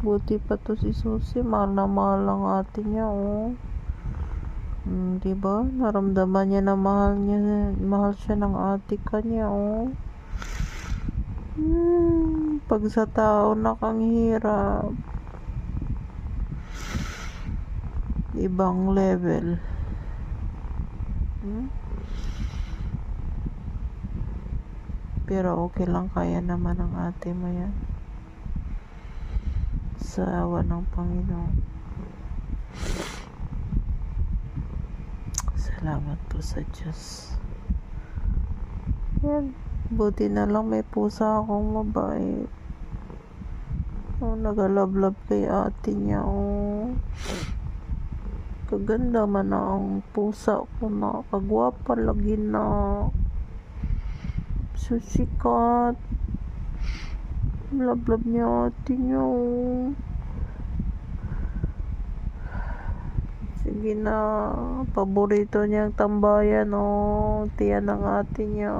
Buti pa to si Susi, mahal na mahal ang ate niya, oh. Diba? Naramdaman niya na mahal siya ng ate kanya, oh. Pag sa tao na kang hirap, ibang level. Pero okay lang, kaya naman ng ate mo yan. Sa awa ng Panginoon. Salamat po sa Diyos. Yan. Buti na lang may pusa akong mabait. Oh, nagalablab kay ate niya, oh. Kaganda man na ang pusa ko na. Kagwapa lagi na. Susikat. Lablab niya ate niya, oh. Sige na. Paborito niyang tambayan, oh. Tiyan ng ate niya.